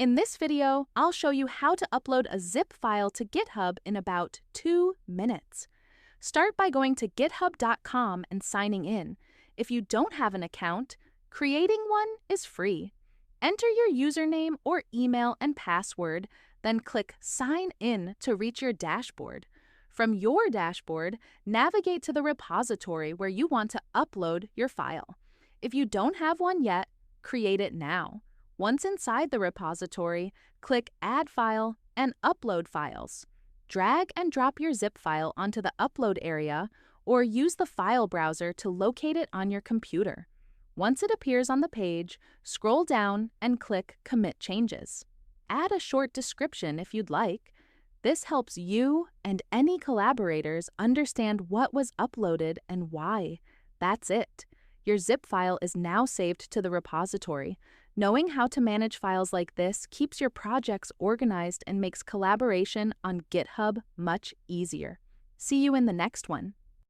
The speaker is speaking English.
In this video, I'll show you how to upload a zip file to GitHub in about 2 minutes. Start by going to github.com and signing in. If you don't have an account, creating one is free. Enter your username or email and password, then click Sign In to reach your dashboard. From your dashboard, navigate to the repository where you want to upload your file. If you don't have one yet, create it now. Once inside the repository, click Add File and Upload Files. Drag and drop your zip file onto the upload area or use the file browser to locate it on your computer. Once it appears on the page, scroll down and click Commit Changes. Add a short description if you'd like. This helps you and any collaborators understand what was uploaded and why. That's it. Your zip file is now saved to the repository. Knowing how to manage files like this keeps your projects organized and makes collaboration on GitHub much easier. See you in the next one.